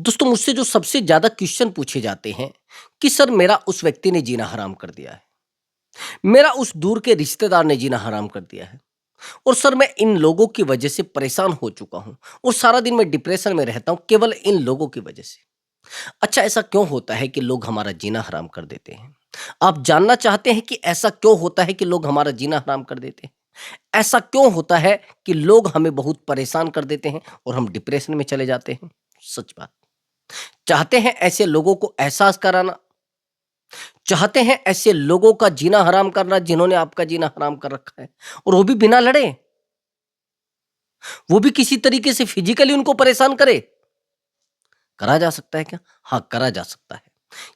दोस्तों मुझसे जो सबसे ज़्यादा क्वेश्चन पूछे जाते हैं कि सर मेरा उस व्यक्ति ने जीना हराम कर दिया है, मेरा उस दूर के रिश्तेदार ने जीना हराम कर दिया है और सर मैं इन लोगों की वजह से परेशान हो चुका हूँ और सारा दिन मैं डिप्रेशन में रहता हूँ केवल इन लोगों की वजह से। अच्छा ऐसा क्यों होता है कि लोग हमारा जीना हराम कर देते हैं? आप जानना चाहते हैं कि ऐसा क्यों होता है कि लोग हमारा जीना हराम कर देते हैं? ऐसा क्यों होता है कि लोग हमें बहुत परेशान कर देते हैं और हम डिप्रेशन में चले जाते हैं? सच बात। चाहते हैं ऐसे लोगों को एहसास कराना, चाहते हैं ऐसे लोगों का जीना हराम करना जिन्होंने आपका जीना हराम कर रखा है और वो भी बिना लड़े, वो भी किसी तरीके से फिजिकली उनको परेशान करे। करा जा सकता है क्या? हाँ, करा जा सकता है।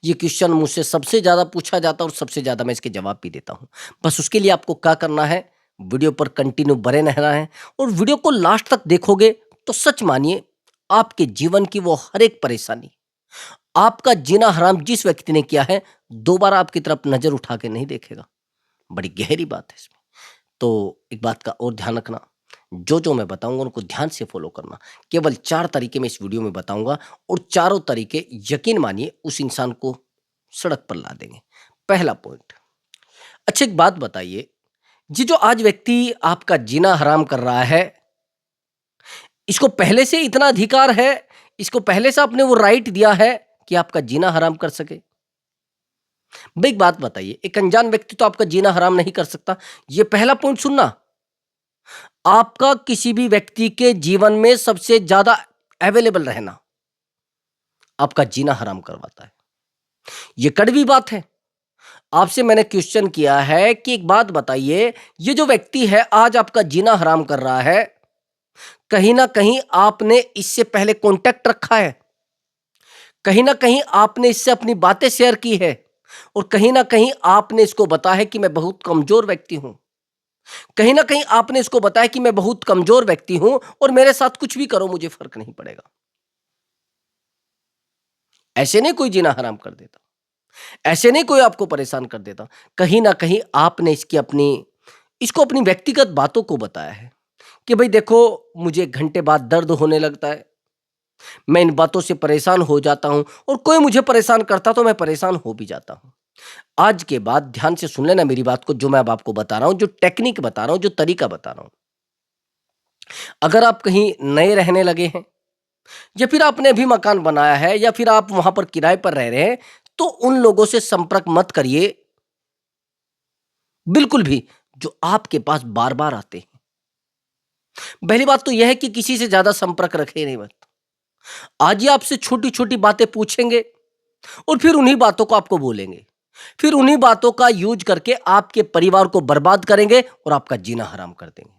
ये क्वेश्चन मुझसे सबसे ज़्यादा पूछा जाता है और सबसे ज़्यादा मैं इसके जवाब भी देता हूँ। बस उसके लिए आपको क्या करना है, वीडियो पर कंटिन्यू बने रहना है और वीडियो को लास्ट तक देखोगे तो सच मानिए आपके जीवन की वो हर एक परेशानी, आपका जीना हराम जिस व्यक्ति ने किया है, दोबारा आपकी तरफ नज़र उठा के नहीं देखेगा। बड़ी गहरी बात है इसमें। तो एक बात का और ध्यान रखना, जो मैं बताऊँगा उनको ध्यान से फ़ॉलो करना। केवल 4 तरीके मैं इस वीडियो में बताऊँगा और चारों तरीके यकीन मानिए उस इंसान को सड़क पर ला देंगे। पहला पॉइंट, अच्छा एक बात बताइए, ये जो आज व्यक्ति आपका जीना हराम कर रहा है, इसको पहले से इतना अधिकार है, इसको पहले से आपने वो राइट दिया है कि आपका जीना हराम कर सके? भाई एक बात बताइए, एक अनजान व्यक्ति तो आपका जीना हराम नहीं कर सकता। ये पहला पॉइंट सुनना, आपका किसी भी व्यक्ति के जीवन में सबसे ज्यादा अवेलेबल रहना आपका जीना हराम करवाता है। ये कड़वी बात है। आपसे मैंने क्वेश्चन किया है कि एक बात बताइए, ये जो व्यक्ति है आज आपका जीना हराम कर रहा है, कहीं ना कहीं आपने इससे पहले कांटेक्ट रखा है, कहीं ना कहीं आपने इससे अपनी बातें शेयर की है और कहीं ना कहीं आपने इसको बताया है कि मैं बहुत कमजोर व्यक्ति हूं, कहीं ना कहीं आपने इसको बताया कि मैं बहुत कमजोर व्यक्ति हूं और मेरे साथ कुछ भी करो मुझे फर्क नहीं पड़ेगा। ऐसे नहीं कोई जीना हराम कर देता, ऐसे नहीं कोई आपको परेशान कर देता। कहीं ना कहीं आपने इसको अपनी व्यक्तिगत बातों को बताया है कि भाई देखो, मुझे 1 घंटे बाद दर्द होने लगता है, मैं इन बातों से परेशान हो जाता हूं और कोई मुझे परेशान करता तो मैं परेशान हो भी जाता हूं। आज के बाद ध्यान से सुन लेना मेरी बात को, जो मैं अब आपको बता रहा हूं, जो टेक्निक बता रहा हूं, जो तरीका बता रहा हूं। अगर आप कहीं नए रहने लगे हैं या फिर आपने अभी मकान बनाया है या फिर आप वहां पर किराए पर रह रहे हैं, तो उन लोगों से संपर्क मत करिए बिल्कुल भी जो आपके पास बार बार आते हैं। पहली बात तो यह है कि किसी से ज्यादा संपर्क रखे नहीं मत। आज ही आपसे छोटी छोटी बातें पूछेंगे और फिर उन्हीं बातों को आपको बोलेंगे, फिर उन्हीं बातों का यूज करके आपके परिवार को बर्बाद करेंगे और आपका जीना हराम कर देंगे।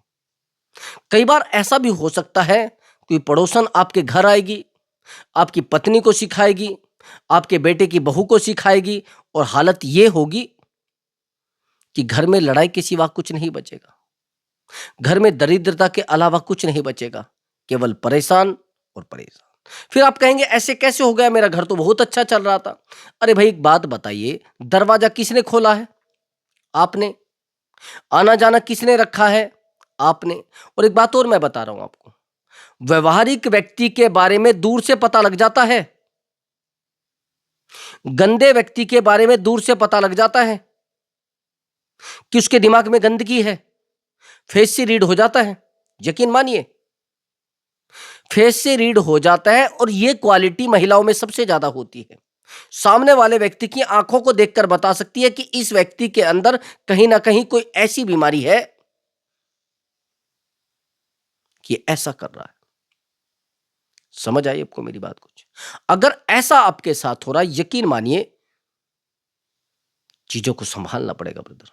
कई बार ऐसा भी हो सकता है, कोई पड़ोसन आपके घर आएगी, आपकी पत्नी को सिखाएगी, आपके बेटे की बहू को सिखाएगी और हालत ये होगी कि घर में लड़ाई के सिवा कुछ नहीं बचेगा, घर में दरिद्रता के अलावा कुछ नहीं बचेगा, केवल परेशान और परेशान। फिर आप कहेंगे ऐसे कैसे हो गया, मेरा घर तो बहुत अच्छा चल रहा था। अरे भाई एक बात बताइए, दरवाजा किसने खोला है? आपने। आना जाना किसने रखा है? आपने। और एक बात और मैं बता रहा हूं आपको, व्यवहारिक व्यक्ति के बारे में दूर से पता लग जाता है, गंदे व्यक्ति के बारे में दूर से पता लग जाता है कि उसके दिमाग में गंदगी है, फेस से रीड हो जाता है। यकीन मानिए, फेस से रीड हो जाता है और यह क्वालिटी महिलाओं में सबसे ज्यादा होती है। सामने वाले व्यक्ति की आंखों को देखकर बता सकती है कि इस व्यक्ति के अंदर कहीं ना कहीं कोई ऐसी बीमारी है कि ऐसा कर रहा है। समझ आई आपको मेरी बात? कुछ अगर ऐसा आपके साथ हो रहा है, यकीन मानिए चीजों को संभालना पड़ेगा ब्रदर।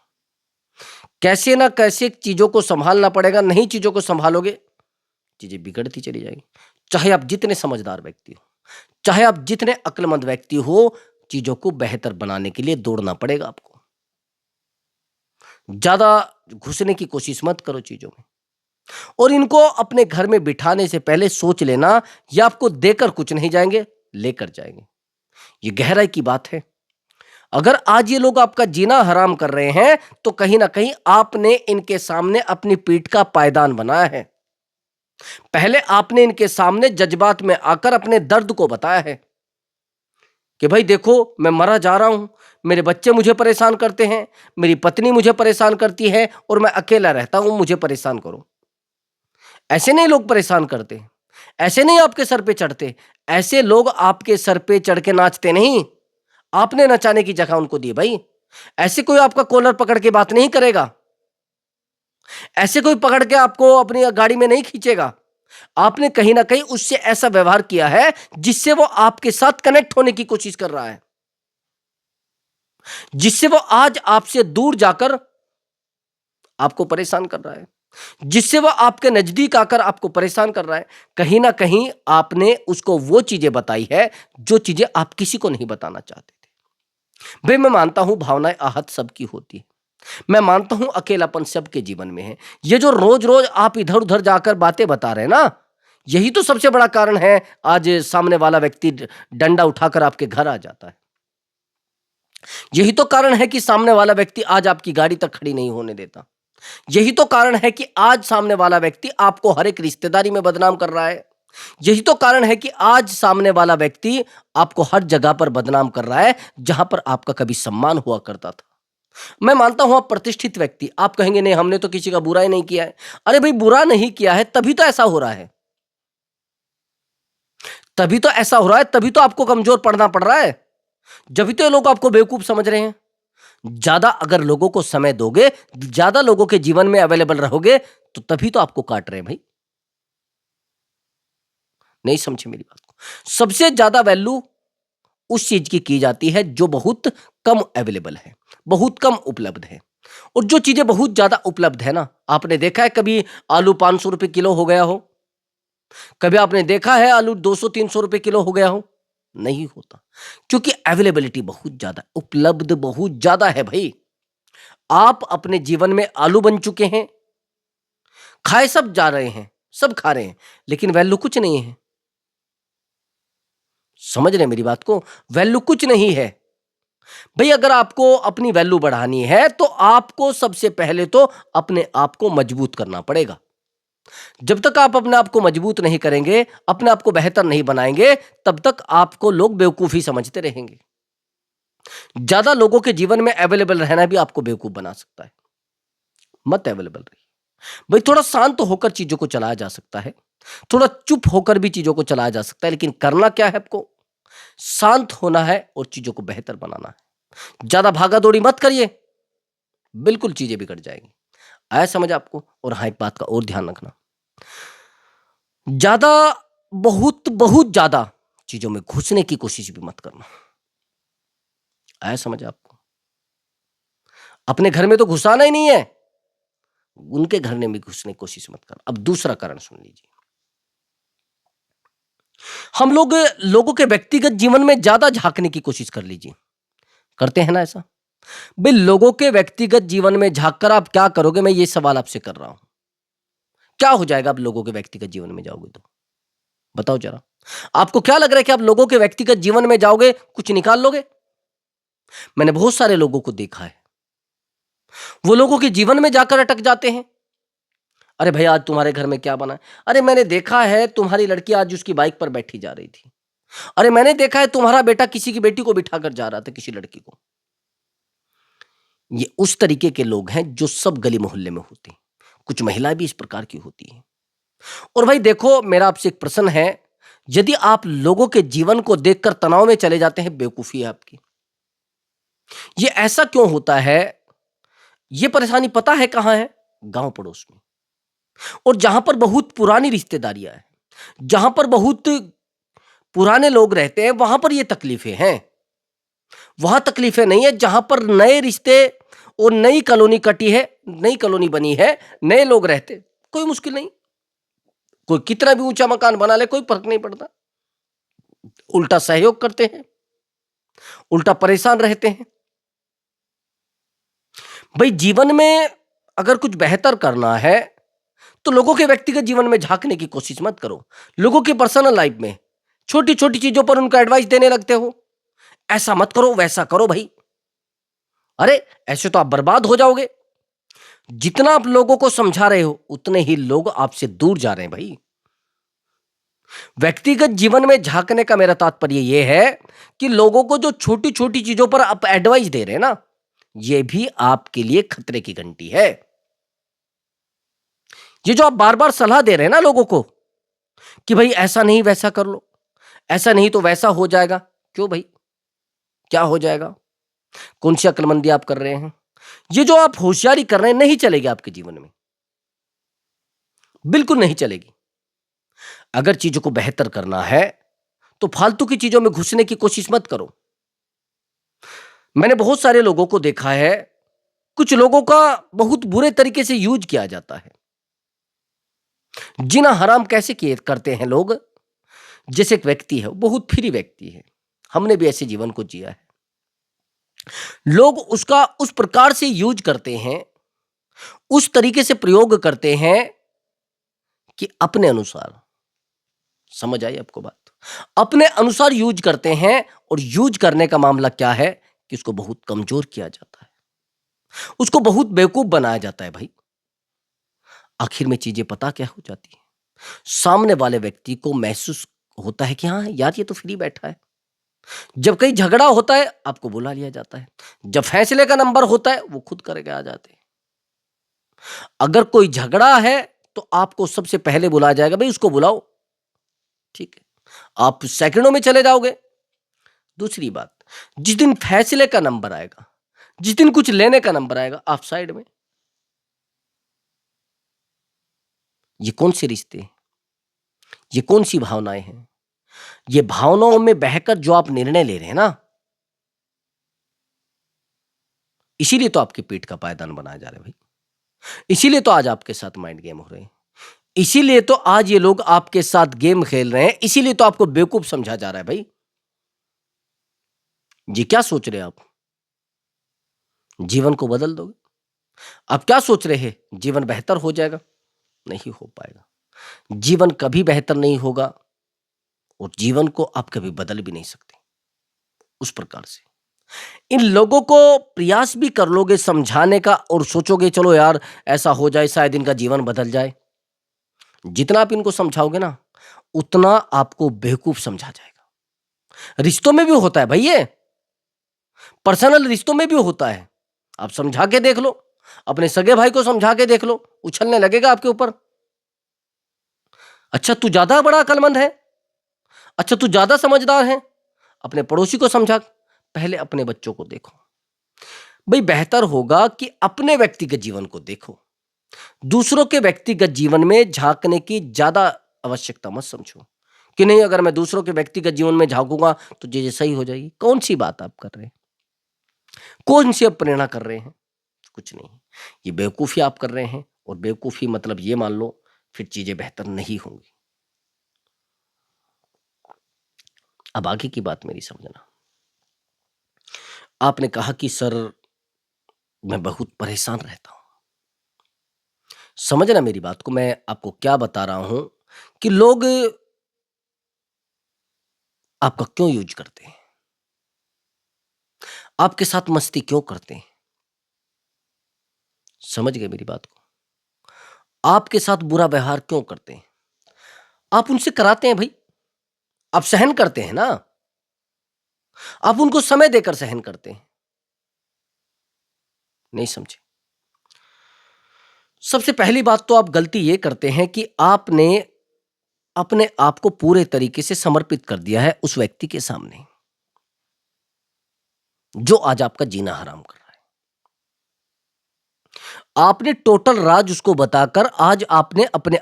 कैसे ना कैसे चीजों को संभालना पड़ेगा, नहीं चीजों को संभालोगे चीजें बिगड़ती चली जाएगी। चाहे आप जितने समझदार व्यक्ति हो, चाहे आप जितने अक्लमंद व्यक्ति हो, चीजों को बेहतर बनाने के लिए दौड़ना पड़ेगा आपको। ज्यादा घुसने की कोशिश मत करो चीजों में, और इनको अपने घर में बिठाने से पहले सोच लेना, ये आपको देकर कुछ नहीं जाएंगे, लेकर जाएंगे। ये गहराई की बात है। अगर आज ये लोग आपका जीना हराम कर रहे हैं तो कहीं ना कहीं आपने इनके सामने अपनी पीठ का पायदान बनाया है। पहले आपने इनके सामने जज्बात में आकर अपने दर्द को बताया है कि भाई देखो, मैं मरा जा रहा हूं, मेरे बच्चे मुझे परेशान करते हैं, मेरी पत्नी मुझे परेशान करती है और मैं अकेला रहता हूं, मुझे परेशान करो। ऐसे नहीं लोग परेशान करते, ऐसे नहीं आपके सर पे चढ़ते, ऐसे लोग आपके सर पे चढ़ के नाचते नहीं, आपने नचाने की जगह उनको दी भाई। ऐसे कोई आपका कॉलर पकड़ के बात नहीं करेगा, ऐसे कोई पकड़ के आपको अपनी गाड़ी में नहीं खींचेगा। आपने कहीं ना कहीं उससे ऐसा व्यवहार किया है जिससे वो आपके साथ कनेक्ट होने की कोशिश कर रहा है, जिससे वो आज आपसे दूर जाकर आपको परेशान कर रहा है, जिससे वो आपके नजदीक आकर आपको परेशान कर रहा है। कहीं ना कहीं आपने उसको वो चीजें बताई है जो चीजें आप किसी को नहीं बताना चाहते थे। भाई मैं मानता हूं भावनाएं आहत सबकी होती है, मैं मानता हूं अकेलापन सबके जीवन में है। ये जो रोज रोज आप इधर उधर जाकर बातें बता रहे हैं ना, यही तो सबसे बड़ा कारण है आज सामने वाला व्यक्ति डंडा उठाकर आपके घर आ जाता है। यही तो कारण है कि सामने वाला व्यक्ति आज आपकी गाड़ी तक खड़ी नहीं होने देता। यही तो कारण है कि आज सामने वाला व्यक्ति आपको हर एक रिश्तेदारी में बदनाम कर रहा है। यही तो कारण है कि आज सामने वाला व्यक्ति आपको हर जगह पर बदनाम कर रहा है जहां पर आपका कभी सम्मान हुआ करता था। मैं मानता हूं आप प्रतिष्ठित व्यक्ति, आप कहेंगे नहीं हमने तो किसी का बुरा ही नहीं किया है। अरे भाई बुरा नहीं किया है तभी तो ऐसा हो रहा है, तभी तो ऐसा हो रहा है, तभी तो आपको कमजोर पड़ना पड़ रहा है, जब तो ये लोग आपको बेवकूफ समझ रहे हैं। ज्यादा अगर लोगों को समय दोगे, ज्यादा लोगों के जीवन में अवेलेबल रहोगे, तो तभी तो आपको काट रहे हैं भाई। नहीं समझे मेरी बात को। सबसे ज्यादा वैल्यू उस चीज की जाती है जो बहुत कम अवेलेबल है, बहुत कम उपलब्ध है। और जो चीजें बहुत ज्यादा उपलब्ध है ना, आपने देखा है कभी आलू 500 रुपए किलो हो गया हो? कभी आपने देखा है आलू 200-300 रुपए किलो हो गया हो? नहीं होता, क्योंकि अवेलेबिलिटी बहुत ज्यादा, उपलब्ध बहुत ज्यादा है भाई। आप अपने जीवन में आलू बन चुके हैं, खाए सब जा रहे हैं, सब खा रहे हैं, लेकिन वैल्यू कुछ नहीं है। समझ रहे हैं मेरी बात को? वैल्यू कुछ नहीं है भाई। अगर आपको अपनी वैल्यू बढ़ानी है तो आपको सबसे पहले तो अपने आप को मजबूत करना पड़ेगा। जब तक आप अपने आप को मजबूत नहीं करेंगे, अपने आप को बेहतर नहीं बनाएंगे, तब तक आपको लोग बेवकूफ ही समझते रहेंगे। ज्यादा लोगों के जीवन में अवेलेबल रहना भी आपको बेवकूफ बना सकता है। मत अवेलेबल रहिए भाई। थोड़ा शांत होकर चीजों को चलाया जा सकता है, थोड़ा चुप होकर भी चीजों को चलाया जा सकता है, लेकिन करना क्या है आपको? शांत होना है और चीजों को बेहतर बनाना है। ज्यादा भागा दौड़ी मत करिए, बिल्कुल चीजें बिगड़ जाएंगी। आया समझ आपको? और हाँ, एक बात का और ध्यान रखना, ज्यादा बहुत बहुत ज्यादा चीजों में घुसने की कोशिश भी मत करना। आया समझ आपको? अपने घर में तो घुसाना ही नहीं है, उनके घर में भी घुसने की कोशिश मत कर। अब दूसरा कारण सुन लीजिए। हम लोग लोगों के व्यक्तिगत जीवन में ज्यादा झांकने की कोशिश कर लीजिए, करते हैं ना ऐसा? भाई लोगों के व्यक्तिगत जीवन में झांक कर आप क्या करोगे, मैं ये सवाल आपसे कर रहा हूं। क्या हो जाएगा आप लोगों के व्यक्तिगत जीवन में जाओगे तो? बताओ जरा। आपको क्या लग रहा है कि आप लोगों के व्यक्तिगत जीवन में जाओगे कुछ निकाल लोगे? मैंने बहुत सारे लोगों को देखा है, वो लोगों के जीवन में जाकर अटक जाते हैं। अरे भाई आज तुम्हारे घर में क्या बना है? अरे मैंने देखा है तुम्हारी लड़की आज उसकी बाइक पर बैठी जा रही थी। अरे मैंने देखा है तुम्हारा बेटा किसी की बेटी को बिठाकर जा रहा था, किसी लड़की को। ये उस तरीके के लोग हैं जो सब गली मोहल्ले में होते हैं। कुछ महिलाएं भी इस प्रकार की होती हैं। और भाई देखो, मेरा आपसे एक प्रश्न है, यदि आप लोगों के जीवन को देखकर तनाव में चले जाते हैं, बेवकूफी है आपकी। ये ऐसा क्यों होता है? ये परेशानी पता है कहां है? गांव पड़ोस में। और जहां पर बहुत पुरानी रिश्तेदारियां हैं, जहां पर बहुत पुराने लोग रहते हैं, वहां पर ये तकलीफें हैं। वहां तकलीफें नहीं है जहां पर नए रिश्ते और नई कॉलोनी कटी है, नई कॉलोनी बनी है, नए लोग रहते, कोई मुश्किल नहीं। कोई कितना भी ऊंचा मकान बना ले, कोई फर्क नहीं पड़ता। उल्टा सहयोग करते हैं, उल्टा परेशान रहते हैं। भाई जीवन में अगर कुछ बेहतर करना है तो लोगों के व्यक्तिगत जीवन में झांकने की कोशिश मत करो। लोगों की पर्सनल लाइफ में छोटी छोटी चीजों पर उनको एडवाइस देने लगते हो, ऐसा मत करो वैसा करो भाई। अरे ऐसे तो आप बर्बाद हो जाओगे। जितना आप लोगों को समझा रहे हो उतने ही लोग आपसे दूर जा रहे हैं भाई। व्यक्तिगत जीवन में झांकने का मेरा तात्पर्य यह है कि लोगों को जो छोटी छोटी चीजों पर आप एडवाइस दे रहे हैं ना, यह भी आपके लिए खतरे की घंटी है। ये जो आप बार बार सलाह दे रहे हैं ना लोगों को कि भाई ऐसा नहीं वैसा कर लो, ऐसा नहीं तो वैसा हो जाएगा। क्यों भाई, क्या हो जाएगा? कौन सी अक्लमंदी आप कर रहे हैं? ये जो आप होशियारी कर रहे हैं नहीं चलेगी आपके जीवन में, बिल्कुल नहीं चलेगी। अगर चीजों को बेहतर करना है तो फालतू की चीजों में घुसने की कोशिश मत करो। मैंने बहुत सारे लोगों को देखा है, कुछ लोगों का बहुत बुरे तरीके से यूज किया जाता है। जीना हराम कैसे किए करते हैं लोग? जैसे एक व्यक्ति है, वो बहुत फ्री व्यक्ति है, हमने भी ऐसे जीवन को जिया है। लोग उसका उस प्रकार से यूज करते हैं, उस तरीके से प्रयोग करते हैं कि अपने अनुसार, समझ आई आपको बात? अपने अनुसार यूज करते हैं, और यूज करने का मामला क्या है कि उसको बहुत कमजोर किया जाता है, उसको बहुत बेवकूफ बनाया जाता है भाई। आखिर में चीजें पता क्या हो जाती है, सामने वाले व्यक्ति को महसूस होता है कि हाँ यार ये तो फ्री बैठा है। जब कहीं झगड़ा होता है आपको बुला लिया जाता है, जब फैसले का नंबर होता है वो खुद करके आ जाते हैं। अगर कोई झगड़ा है तो आपको सबसे पहले बुलाया जाएगा, भाई उसको बुलाओ, ठीक है, आप सेकंडों में चले जाओगे। दूसरी बात, जिस दिन फैसले का नंबर आएगा, जिस दिन कुछ लेने का नंबर आएगा, आप साइड में। ये कौन से रिश्ते हैं? ये कौन सी भावनाएं हैं? ये भावनाओं में बहकर जो आप निर्णय ले रहे हैं ना, इसीलिए तो आपकी पीठ का पायदान बनाया जा रहा है भाई। इसीलिए तो आज आपके साथ माइंड गेम हो रहे हैं, इसीलिए तो आज ये लोग आपके साथ गेम खेल रहे हैं, इसीलिए तो आपको बेवकूफ समझा जा रहा है भाई। जी क्या सोच रहे हैं आप? जीवन को बदल दोगे? आप क्या सोच रहे हैं जीवन बेहतर हो जाएगा? नहीं हो पाएगा। जीवन कभी बेहतर नहीं होगा, और जीवन को आप कभी बदल भी नहीं सकते। उस प्रकार से इन लोगों को प्रयास भी कर लोगे समझाने का, और सोचोगे चलो यार ऐसा हो जाए, शायद इनका जीवन बदल जाए। जितना आप इनको समझाओगे ना, उतना आपको बेवकूफ समझा जाएगा। रिश्तों में भी होता है भाई, ये पर्सनल रिश्तों में भी होता है। आप समझा के देख लो, अपने सगे भाई को समझा के देख लो, उछलने लगेगा आपके ऊपर। अच्छा तू ज्यादा बड़ा अक्लमंद है, अच्छा तू ज्यादा समझदार है। अपने पड़ोसी को समझा, पहले अपने बच्चों को देखो। भाई बेहतर होगा कि अपने व्यक्तिगत जीवन को देखो, दूसरों के व्यक्तिगत जीवन में झांकने की ज्यादा आवश्यकता मत समझो कि नहीं अगर मैं दूसरों के व्यक्तिगत जीवन में झांकूंगा तो चीजें सही हो जाएगी। कौन सी बात आप कर रहे हैं? कौन सी आप प्रेरणा कर रहे हैं? कुछ नहीं। ये बेवकूफी आप कर रहे हैं, और बेवकूफी मतलब ये मान लो फिर चीजें बेहतर नहीं होंगी। अब आगे की बात मेरी समझना। आपने कहा कि सर मैं बहुत परेशान रहता हूं। समझना मेरी बात को, मैं आपको क्या बता रहा हूं कि लोग आपका क्यों यूज करते हैं, आपके साथ मस्ती क्यों करते हैं। समझ गए मेरी बात को? आपके साथ बुरा व्यवहार क्यों करते हैं? आप उनसे कराते हैं भाई, आप सहन करते हैं ना, आप उनको समय देकर सहन करते हैं। नहीं समझे? सबसे पहली बात तो आप गलती ये करते हैं कि आपने अपने आप को पूरे तरीके से समर्पित कर दिया है उस व्यक्ति के सामने जो आज आपका जीना हराम कर रहा है। आपने टोटल राज उसको बताकर आज आपने अपने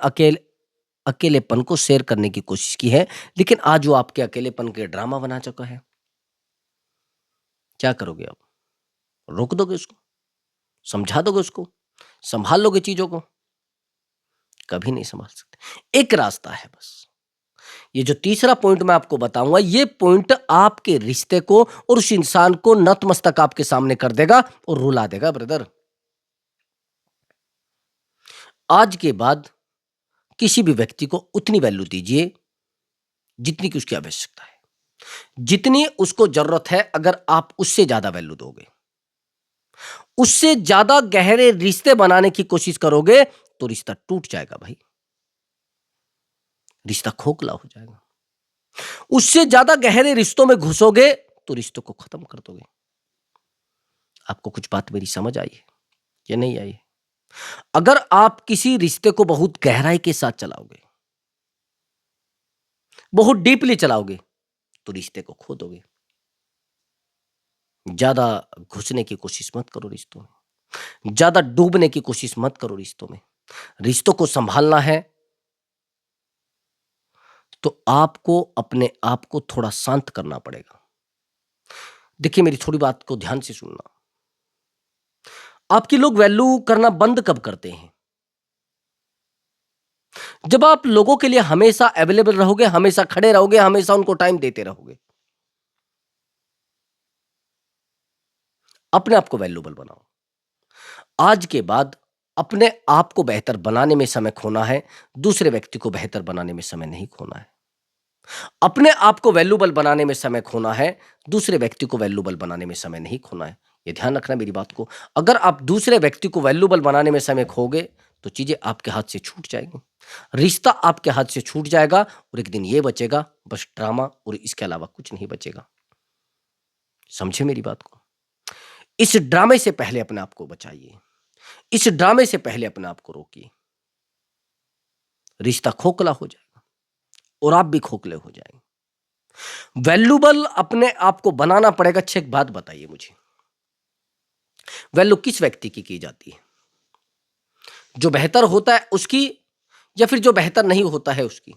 अकेलेपन को शेयर करने की कोशिश की है, लेकिन आज वो आपके अकेलेपन के ड्रामा बना चुका है। क्या करोगे आप? रोक दोगे उसको? समझा दोगे उसको? संभाल लोगे चीजों को? कभी नहीं संभाल सकते। एक रास्ता है बस, ये जो तीसरा पॉइंट मैं आपको बताऊंगा, ये पॉइंट आपके रिश्ते को और उस इंसान को नतमस्तक आपके सामने कर देगा और रुला देगा। ब्रदर, आज के बाद किसी भी व्यक्ति को उतनी वैल्यू दीजिए जितनी की उसकी आवश्यकता है, जितनी उसको जरूरत है। अगर आप उससे ज्यादा वैल्यू दोगे, उससे ज्यादा गहरे रिश्ते बनाने की कोशिश करोगे तो रिश्ता टूट जाएगा भाई। रिश्ता खोखला हो जाएगा। उससे ज्यादा गहरे रिश्तों में घुसोगे तो रिश्तों को खत्म कर दोगे। आपको कुछ बात मेरी समझ आई है या नहीं आई है? अगर आप किसी रिश्ते को बहुत गहराई के साथ चलाओगे, बहुत डीपली चलाओगे, तो रिश्ते को खो दोगे। ज्यादा घुसने की कोशिश मत करो रिश्तों में, ज्यादा डूबने की कोशिश मत करो रिश्तों में। रिश्तों को संभालना है तो आपको अपने आप को थोड़ा शांत करना पड़ेगा। देखिए, मेरी थोड़ी बात को ध्यान से सुनना। आपकी लोग वैल्यू करना बंद कब करते हैं? जब आप लोगों के लिए हमेशा अवेलेबल रहोगे, हमेशा खड़े रहोगे, हमेशा उनको टाइम देते रहोगे। अपने आप को वैल्यूबल बनाओ। आज के बाद अपने आप को बेहतर बनाने में समय खोना है, दूसरे व्यक्ति को बेहतर बनाने में समय नहीं खोना है। अपने आप को वैल्यूबल बनाने में समय खोना है, दूसरे व्यक्ति को वैल्यूबल बनाने में समय नहीं खोना है। ये ध्यान रखना मेरी बात को। अगर आप दूसरे व्यक्ति को वैल्यूबल बनाने में समय खोगे तो चीजें आपके हाथ से छूट जाएंगी, रिश्ता आपके हाथ से छूट जाएगा और एक दिन ये बचेगा बस ड्रामा, और इसके अलावा कुछ नहीं बचेगा। समझे मेरी बात को? इस ड्रामे से पहले अपने आप को बचाइए, इस ड्रामे से पहले अपने आप को रोकिए। रिश्ता खोखला हो जाएगा और आप भी खोखले हो जाएंगे। वैल्यूबल अपने आप को बनाना पड़ेगा। अच्छा, एक बात बताइए मुझे, वैल्यू किस व्यक्ति की जाती है? जो बेहतर होता है उसकी, या फिर जो बेहतर नहीं होता है उसकी?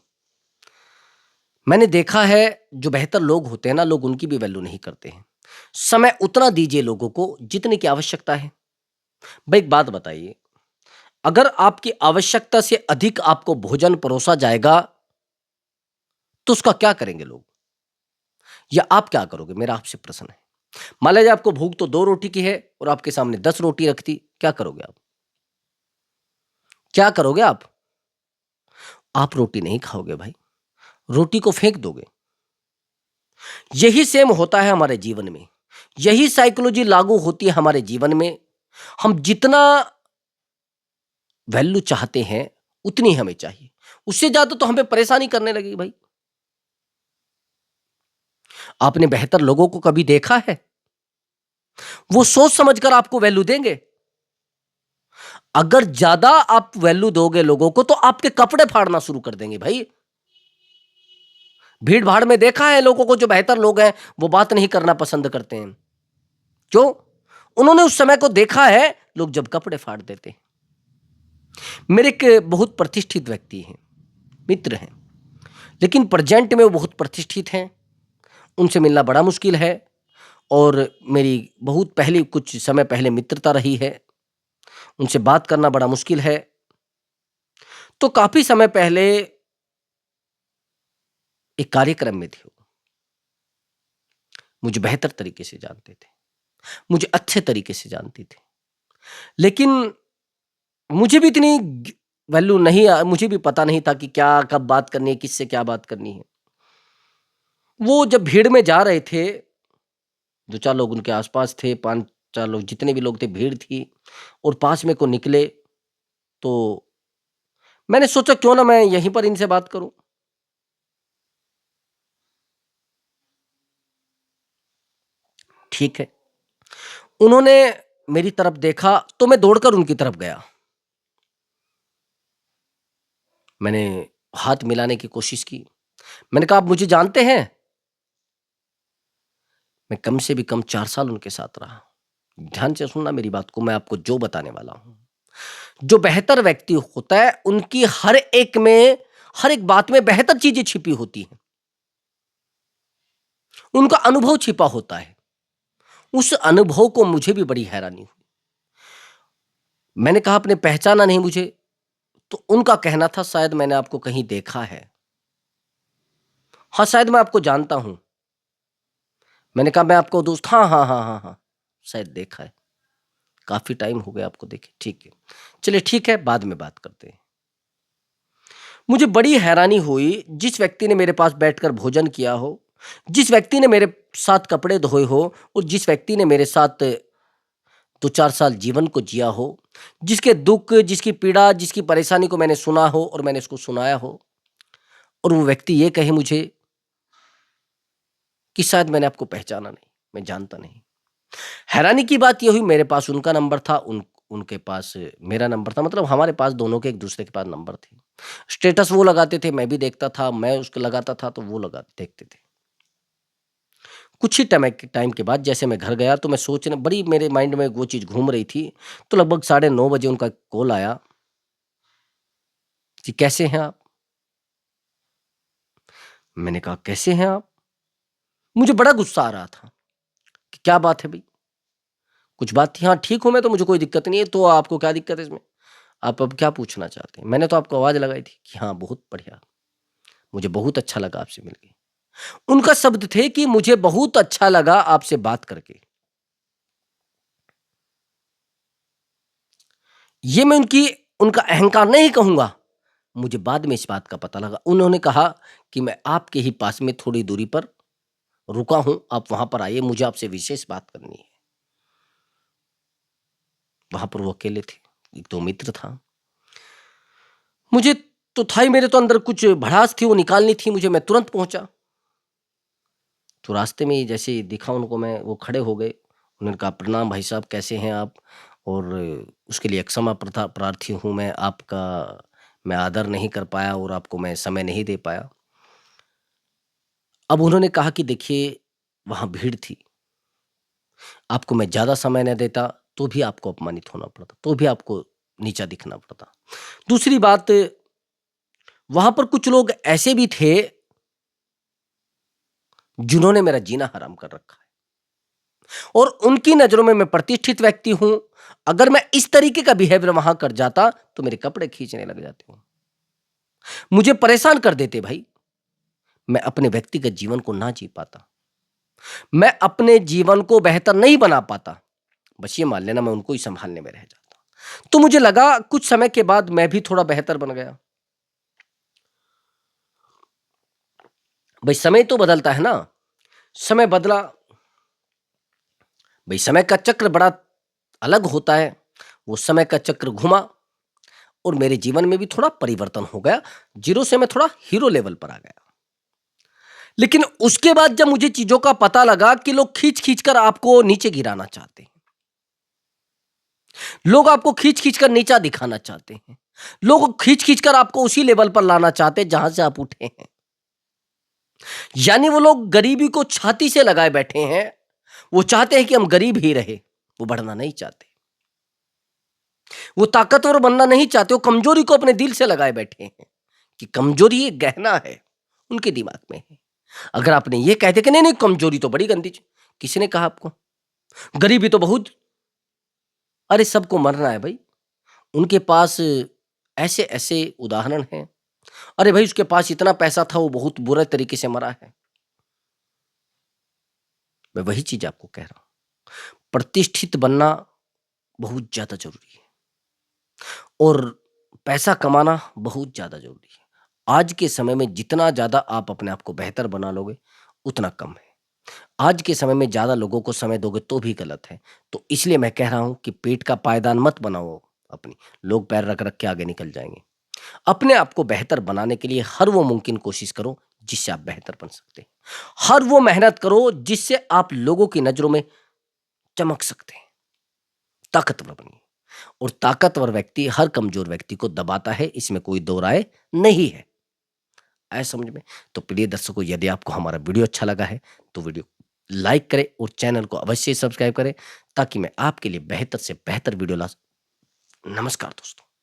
मैंने देखा है जो बेहतर लोग होते हैं ना, लोग उनकी भी वैल्यू नहीं करते हैं। समय उतना दीजिए लोगों को जितने की आवश्यकता है। भाई एक बात बताइए, अगर आपकी आवश्यकता से अधिक आपको भोजन परोसा जाएगा तो उसका क्या करेंगे लोग, या आप क्या करोगे? मेरा आपसे प्रश्न है। मान लीजिए आपको भूख तो 2 रोटी की है और आपके सामने 10 रोटी रखती, क्या करोगे आप? क्या करोगे आप? आप रोटी नहीं खाओगे भाई, रोटी को फेंक दोगे। यही सेम होता है हमारे जीवन में, यही साइकोलॉजी लागू होती है हमारे जीवन में। हम जितना वैल्यू चाहते हैं उतनी हमें चाहिए, उससे ज्यादा तो हमें परेशानी करने लगेगी भाई। आपने बेहतर लोगों को कभी देखा है? वो सोच समझकर आपको वैल्यू देंगे। अगर ज्यादा आप वैल्यू दोगे लोगों को तो आपके कपड़े फाड़ना शुरू कर देंगे भाई। भीड़ भाड़ में देखा है लोगों को, जो बेहतर लोग हैं वो बात नहीं करना पसंद करते हैं। क्यों? उन्होंने उस समय को देखा है, लोग जब कपड़े फाड़ देते हैं। मेरे एक बहुत प्रतिष्ठित व्यक्ति हैं, मित्र हैं, लेकिन प्रेजेंट में वो बहुत प्रतिष्ठित हैं। उनसे मिलना बड़ा मुश्किल है और मेरी बहुत पहले, कुछ समय पहले मित्रता रही है। उनसे बात करना बड़ा मुश्किल है। तो काफी समय पहले एक कार्यक्रम में थे वो। मुझे बेहतर तरीके से जानते थे, मुझे अच्छे तरीके से जानते थे, लेकिन मुझे भी इतनी वैल्यू नहीं, मुझे भी पता नहीं था कि क्या कब बात करनी है, किससे क्या बात करनी है। वो जब भीड़ में जा रहे थे, 2-4 लोग उनके आसपास थे, 5-4 लोग जितने भी लोग थे, भीड़ थी, और पास में को निकले तो मैंने सोचा क्यों ना मैं यहीं पर इनसे बात करूं। ठीक है, उन्होंने मेरी तरफ देखा तो मैं दौड़कर उनकी तरफ गया। मैंने हाथ मिलाने की कोशिश की। मैंने कहा, आप मुझे जानते हैं? मैं कम से भी कम 4 साल उनके साथ रहा। ध्यान से सुनना मेरी बात को, मैं आपको जो बताने वाला हूं। जो बेहतर व्यक्ति होता है उनकी हर एक में, हर एक बात में बेहतर चीजें छिपी होती हैं। उनका अनुभव छिपा होता है। उस अनुभव को मुझे भी बड़ी हैरानी हुई। मैंने कहा, आपने पहचाना नहीं मुझे? तो उनका कहना था, शायद मैंने आपको कहीं देखा है। हाँ, शायद मैं आपको जानता हूं। मैंने कहा, मैं आपको दोस्त, हाँ हाँ हाँ हाँ हाँ, शायद देखा है, काफी टाइम हो गया आपको देखे। ठीक है, चलिए ठीक है, बाद में बात करते हैं। मुझे बड़ी हैरानी हुई, जिस व्यक्ति ने मेरे पास बैठकर भोजन किया हो, जिस व्यक्ति ने मेरे साथ कपड़े धोए हो, और जिस व्यक्ति ने मेरे साथ 2-4 साल जीवन को जिया हो, जिसके दुख, जिसकी पीड़ा, जिसकी परेशानी को मैंने सुना हो और मैंने उसको सुनाया हो, और वो व्यक्ति ये कहे मुझे कि शायद मैंने आपको पहचाना नहीं, मैं जानता नहीं। हैरानी की बात ये हुई, मेरे पास उनका नंबर था, उनके पास मेरा नंबर था, मतलब हमारे पास दोनों के एक-दूसरे के पास नंबर थे। स्टेटस वो लगाते थे, मैं भी देखता था, मैं उसको लगाता था तो वो देखते थे। कुछ ही टाइम के बाद जैसे मैं घर गया तो मैं सोचने बड़ी मेरे माइंड में वो चीज़ घूम रही थी, तो लगभग 9:30 बजे उनका कॉल आया कि कैसे हैं आप? मैंने कहा कैसे हैं आप? मुझे बड़ा गुस्सा आ रहा था कि क्या बात है भई? कुछ बात थी? हाँ, ठीक हूँ मैं तो, मुझे कोई दिक्कत नहीं है, तो आपको क्या दिक्कत है इसमें? आप अब क्या पूछना चाहते हैं? मैंने तो आपको आवाज़ लगाई थी कि हाँ, बहुत बढ़िया, मुझे बहुत अच्छा लगा आपसे मिलके। उनका शब्द थे कि मुझे बहुत अच्छा लगा आपसे बात करके। ये मैं उनका अहंकार नहीं कहूँगा, मुझे बाद में इस बात का पता लगा। उन्होंने कहा कि मैं आपके ही पास में थोड़ी दूरी पर रुका हूँ, आप वहाँ पर आइए, मुझे आपसे विशेष बात करनी है। वहाँ पर वो अकेले थे, 1-2 मित्र था। मुझे तो था ही, मेरे तो अंदर कुछ भड़ास थी, वो निकालनी थी मुझे, मैं तुरंत पहुँचा। तो रास्ते में ही जैसे ही दिखा उनको मैं, वो खड़े हो गए। उन्होंने कहा, "प्रणाम भाई साहब, कैसे हैं आप? और उसके लिए क्षमा प्रार्थी हूँ मैं, आपका मैं आदर नहीं कर पाया और आपको मैं समय नहीं दे पाया।" अब उन्होंने कहा कि देखिए, वहाँ भीड़ थी, आपको मैं ज़्यादा समय ना देता, तो भी आपको अपमानित होना पड़ता, तो भी आपको नीचा दिखना पड़ता। दूसरी बात, वहाँ पर कुछ लोग ऐसे भी थे, जिन्होंने मेरा जीना हराम कर रखा है और उनकी नज़रों में मैं प्रतिष्ठित व्यक्ति हूँ। अगर मैं इस तरीके का बिहेवियर वहाँ कर जाता, तो मेरे कपड़े खींचने लग जाते हो, मुझे परेशान कर देते भाई। मैं अपने व्यक्तिगत जीवन को ना जी पाता, मैं अपने जीवन को बेहतर नहीं बना पाता, बस ये मान लेना मैं उनको ही सँभालने में रह जाता। तो मुझे लगा कुछ समय के बाद मैं भी थोड़ा बेहतर बन गया। भई समय तो बदलता है ना, समय बदला, भई समय का चक्र बड़ा अलग होता है। वो समय का चक्र घुमा और मेरे जीवन में भी थोड़ा परिवर्तन हो गया। ज़ीरो से मैं थोड़ा हीरो लेवल पर आ गया। लेकिन उसके बाद जब मुझे चीज़ों का पता लगा कि लोग खींच-खींच कर आपको नीचे गिराना चाहते हैं। लोग आपको खींच-खींच कर नीचा दिखाना चाहते हैं। लोग खींच-खींच कर आपको उसी लेवल पर लाना चाहते हैं जहाँ से आप उठे हैं। यानी वो लोग गरीबी को छाती से लगाए बैठे हैं। वो चाहते हैं कि हम गरीब ही रहे, वो बढ़ना नहीं चाहते। वो ताकतवर बनना नहीं चाहते, वो कमजोरी को अपने दिल से लगाए बैठे हैं कि कमजोरी एक गहना है, उनके दिमाग में है। अगर आपने ये कह दिया कि नहीं-नहीं कमजोरी तो बड़ी गंदी चीज़, किसने कहा आपको? गरीबी तो बहुत, अरे सबको मरना है भई। उनके पास ऐसे-ऐसे उदाहरण हैं। अरे भाई उसके पास इतना पैसा था, वो बहुत बुरे तरीके से मरा है। मैं वही चीज़ आपको कह रहा हूँ। प्रतिष्ठित बनना बहुत ज़्यादा ज़रूरी है और पैसा कमाना बहुत ज़्यादा ज़रूरी है। आज के समय में जितना ज़्यादा आप अपने आप को बेहतर बना लोगे, उतना कम है। आज के समय में ज़्यादा लोगों को समय दोगे तो भी गलत है। तो इसलिए मैं कह रहा हूँ कि पेट का पायदान मत बनाओ अपनी, लोग पैर रख-रख के आगे निकल जाएँगे। अपने आप को बेहतर बनाने के लिए हर वो मुमकिन कोशिश करो जिससे आप बेहतर बन सकते हैं। हर वो मेहनत करो जिससे आप लोगों की नज़रों में चमक सकते हैं, ताकतवर बनिए और ताकतवर व्यक्ति हर कमज़ोर व्यक्ति को दबाता है, इसमें कोई दो राय नहीं है। आया समझ में? तो प्रिय दर्शकों, यदि आपको हमारा वीडियो अच्छा लगा है, तो वीडियो लाइक करें और चैनल को अवश्य सब्सक्राइब करें ताकि मैं आपके लिए बेहतर से बेहतर वीडियो ला नमस्कार दोस्तों।